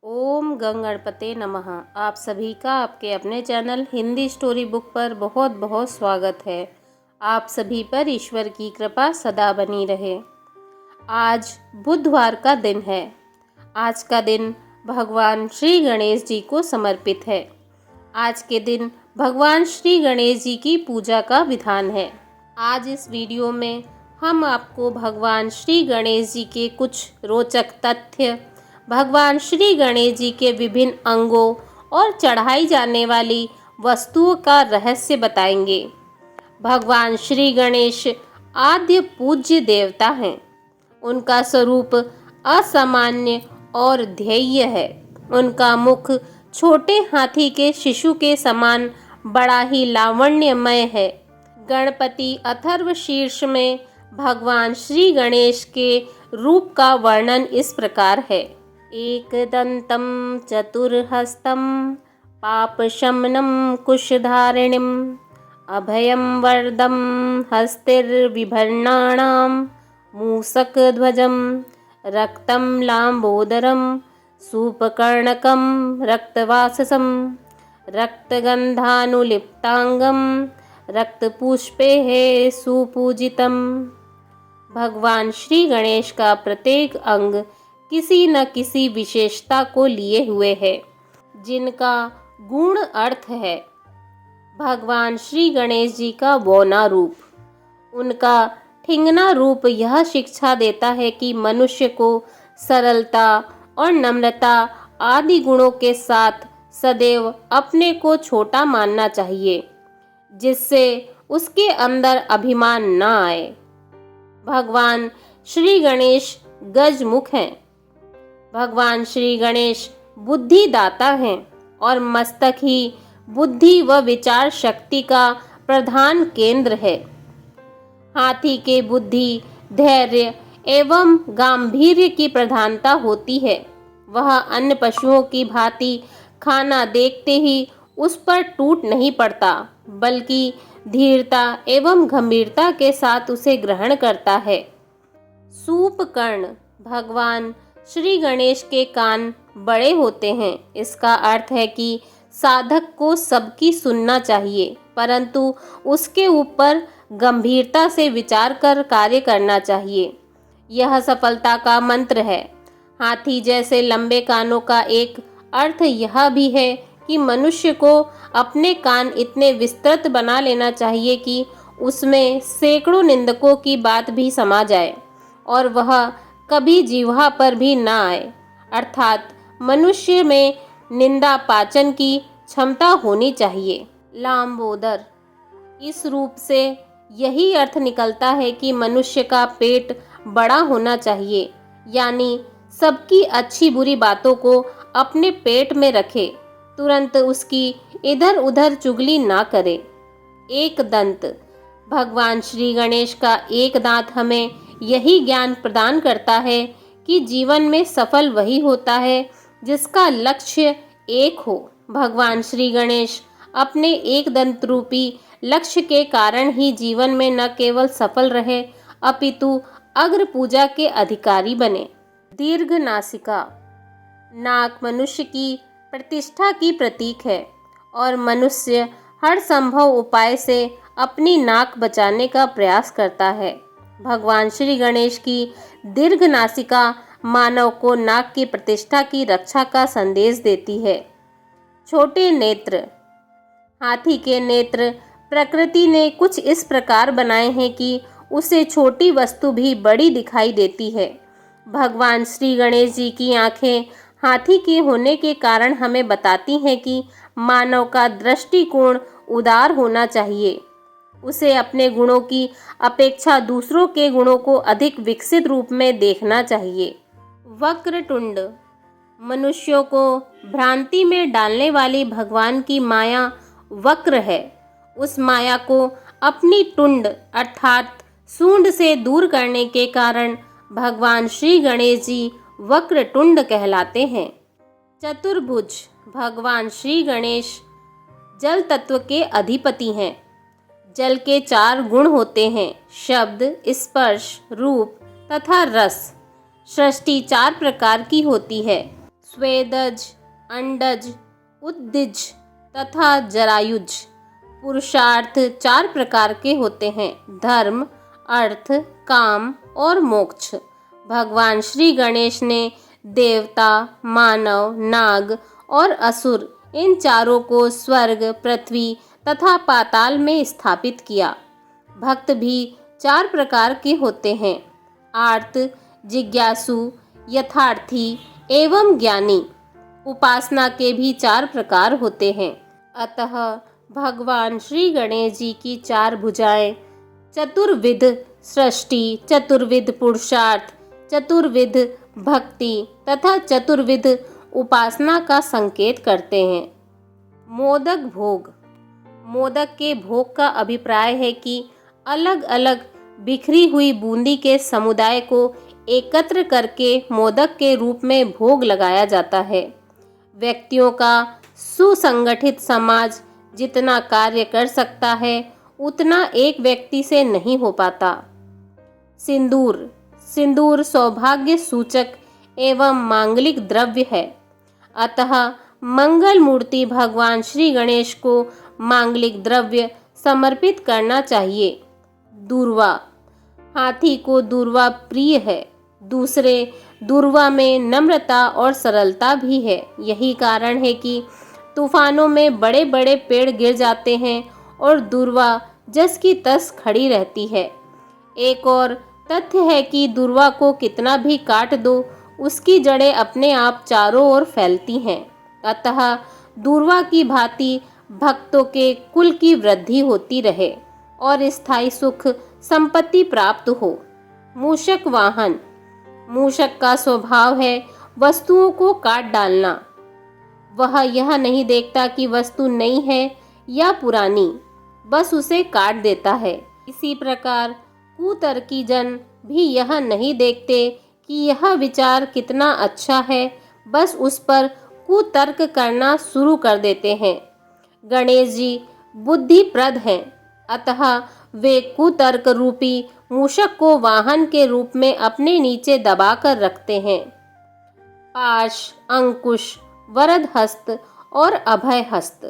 ओम गंगणपते नमः। आप सभी का आपके अपने चैनल हिंदी स्टोरी बुक पर बहुत बहुत स्वागत है। आप सभी पर ईश्वर की कृपा सदा बनी रहे। आज बुधवार का दिन है। आज का दिन भगवान श्री गणेश जी को समर्पित है। आज के दिन भगवान श्री गणेश जी की पूजा का विधान है। आज इस वीडियो में हम आपको भगवान श्री गणेश जी के कुछ रोचक तथ्य, भगवान श्री गणेश जी के विभिन्न अंगों और चढ़ाई जाने वाली वस्तुओं का रहस्य बताएंगे। भगवान श्री गणेश आद्य पूज्य देवता हैं। उनका स्वरूप असामान्य और ध्येय है। उनका मुख छोटे हाथी के शिशु के समान बड़ा ही लावण्यमय है। गणपति अथर्व शीर्ष में भगवान श्री गणेश के रूप का वर्णन इस प्रकार है। एकदंतं चतुर्हस्तं पापशमनं कुशधारिणीं अभयं वरदं हस्तिर्बिभर्णानां मूषकध्वजं रक्तं लाम्बोदरं सूपकर्णकं रक्तवाससं रक्तगन्धानुलिप्तांगं रक्तपुष्पैः सुपूजितम्। भगवान श्री गणेश का प्रत्येक अंग किसी न किसी विशेषता को लिए हुए है, जिनका गुण अर्थ है। भगवान श्री गणेश जी का बौना रूप, उनका ठिंगना रूप यह शिक्षा देता है कि मनुष्य को सरलता और नम्रता आदि गुणों के साथ सदैव अपने को छोटा मानना चाहिए, जिससे उसके अंदर अभिमान न आए। भगवान श्री गणेश गजमुख हैं। भगवान श्री गणेश बुद्धिदाता हैं और मस्तक ही बुद्धि व विचार शक्ति का प्रधान केंद्र है। हाथी के बुद्धि, धैर्य एवं गांभीर्य की प्रधानता होती है। वह अन्य पशुओं की भांति खाना देखते ही उस पर टूट नहीं पड़ता, बल्कि धीरता एवं गंभीरता के साथ उसे ग्रहण करता है। सूपकर्ण, भगवान श्री गणेश के कान बड़े होते हैं। इसका अर्थ है कि साधक को सबकी सुनना चाहिए, परंतु उसके ऊपर गंभीरता से विचार कर कार्य करना चाहिए। यह सफलता का मंत्र है। हाथी जैसे लंबे कानों का एक अर्थ यह भी है कि मनुष्य को अपने कान इतने विस्तृत बना लेना चाहिए कि उसमें सैकड़ों निंदकों की बात भी समा जाए और वह कभी जिह्वा पर भी न आए। अर्थात मनुष्य में निंदा पाचन की क्षमता होनी चाहिए। लांबोदर, इस रूप से यही अर्थ निकलता है कि मनुष्य का पेट बड़ा होना चाहिए, यानी सबकी अच्छी बुरी बातों को अपने पेट में रखे, तुरंत उसकी इधर उधर चुगली ना करे। एक दंत, भगवान श्री गणेश का एक दांत हमें यही ज्ञान प्रदान करता है कि जीवन में सफल वही होता है जिसका लक्ष्य एक हो। भगवान श्री गणेश अपने एक दंत रूपी लक्ष्य के कारण ही जीवन में न केवल सफल रहे, अपितु अग्र पूजा के अधिकारी बने। दीर्घ नासिका, नाक मनुष्य की प्रतिष्ठा की प्रतीक है और मनुष्य हर संभव उपाय से अपनी नाक बचाने का प्रयास करता है। भगवान श्री गणेश की दीर्घ नासिका मानव को नाक की प्रतिष्ठा की रक्षा का संदेश देती है। छोटे नेत्र, हाथी के नेत्र प्रकृति ने कुछ इस प्रकार बनाए हैं कि उसे छोटी वस्तु भी बड़ी दिखाई देती है। भगवान श्री गणेश जी की आंखें हाथी के होने के कारण हमें बताती हैं कि मानव का दृष्टिकोण उदार होना चाहिए। उसे अपने गुणों की अपेक्षा दूसरों के गुणों को अधिक विकसित रूप में देखना चाहिए। वक्रतुंड, मनुष्यों को भ्रांति में डालने वाली भगवान की माया वक्र है। उस माया को अपनी टुंड अर्थात सूंड से दूर करने के कारण भगवान श्री गणेश जी वक्रतुंड कहलाते हैं। चतुर्भुज, भगवान श्री गणेश जल तत्व के अधिपति हैं। जल के 4 गुण होते हैं: शब्द, स्पर्श, रूप तथा रस। सृष्टि 4 प्रकार की होती है: स्वेदज, अंडज, उद्दिज तथा जरायुज। पुरुषार्थ 4 प्रकार के होते हैं: धर्म, अर्थ, काम और मोक्ष। भगवान श्री गणेश ने देवता, मानव, नाग और असुर इन चारों को स्वर्ग, पृथ्वी तथा पाताल में स्थापित किया। भक्त भी 4 प्रकार के होते हैं: आर्त, जिज्ञासु, यथार्थी एवं ज्ञानी। उपासना के भी 4 प्रकार होते हैं। अतः भगवान श्री गणेश जी की 4 भुजाएं चतुर्विध सृष्टि, चतुर्विध पुरुषार्थ, चतुर्विध भक्ति तथा चतुर्विध उपासना का संकेत करते हैं। मोदक भोग। मोदक के भोग का अभिप्राय है कि अलग अलग बिखरी हुई बूंदी के समुदाय को एकत्र करके मोदक के रूप में भोग लगाया जाता है। व्यक्तियों का सुसंगठित समाज जितना कार्य कर सकता है उतना एक व्यक्ति से नहीं हो पाता। सिंदूर। सिंदूर सौभाग्य सूचक एवं मांगलिक द्रव्य है। अतः मंगल मूर्ति भगवान श्री गणेश को मांगलिक द्रव्य समर्पित करना चाहिए। दूर्वा। हाथी को दूर्वा प्रिय है। दूसरे दूर्वा में नम्रता और सरलता भी है। यही कारण है कि तूफानों में बड़े बड़े पेड़ गिर जाते हैं और दूर्वा जस की तस खड़ी रहती है। एक और तथ्य है कि दूर्वा को कितना भी काट दो उसकी जड़ें अपने आप चारों ओर फैलती हैं। अतः दूर्वा की भांति भक्तों के कुल की वृद्धि होती रहे और स्थायी सुख संपत्ति प्राप्त हो। मूषक वाहन। मूषक का स्वभाव है वस्तुओं को काट डालना। वह यह नहीं देखता कि वस्तु नई है या पुरानी, बस उसे काट देता है। इसी प्रकार कुतर्की जन भी यह नहीं देखते कि यह विचार कितना अच्छा है, बस उस पर कुतर्क करना शुरू कर देते हैं। गणेश जी बुद्धिप्रद हैं, अतः वे कुतर्क रूपी मूषक को वाहन के रूप में अपने नीचे दबाकर रखते हैं। पाश, अंकुश, वरद हस्त और अभय हस्त।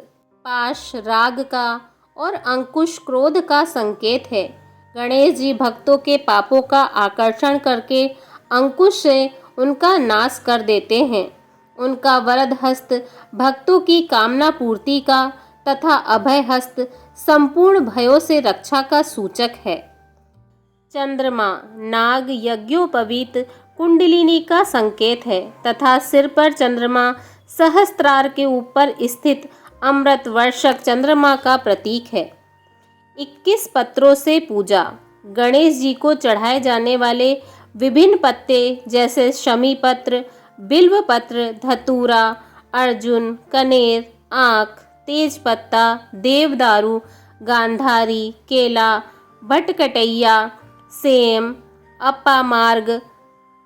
पाश राग का और अंकुश क्रोध का संकेत है। गणेश जी भक्तों के पापों का आकर्षण करके अंकुश से उनका नाश कर देते हैं। उनका वरद हस्त भक्तों की कामना पूर्ति का तथा अभय हस्त संपूर्ण भयों से रक्षा का सूचक है। चंद्रमा नाग यज्ञोपवीत कुंडलिनी का संकेत है तथा सिर पर चंद्रमा सहस्त्रार के ऊपर स्थित अमृत वर्षक चंद्रमा का प्रतीक है। 21 पत्रों से पूजा। गणेश जी को चढ़ाए जाने वाले विभिन्न पत्ते जैसे शमी पत्र, बिल्व पत्र, धतूरा, अर्जुन, कनेर, आँख, तेज पत्ता, देवदारू, गांधारी, केला, भटकटैया, सेम, अपामार्ग,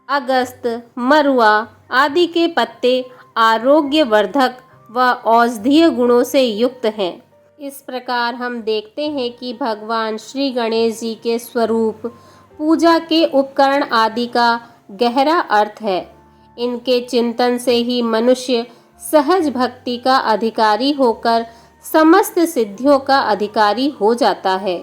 अगस्त, मरुआ आदि के पत्ते आरोग्यवर्धक व औषधीय गुणों से युक्त हैं। इस प्रकार हम देखते हैं कि भगवान श्री गणेश जी के स्वरूप, पूजा के उपकरण आदि का गहरा अर्थ है। इनके चिंतन से ही मनुष्य सहज भक्ति का अधिकारी होकर समस्त सिद्धियों का अधिकारी हो जाता है।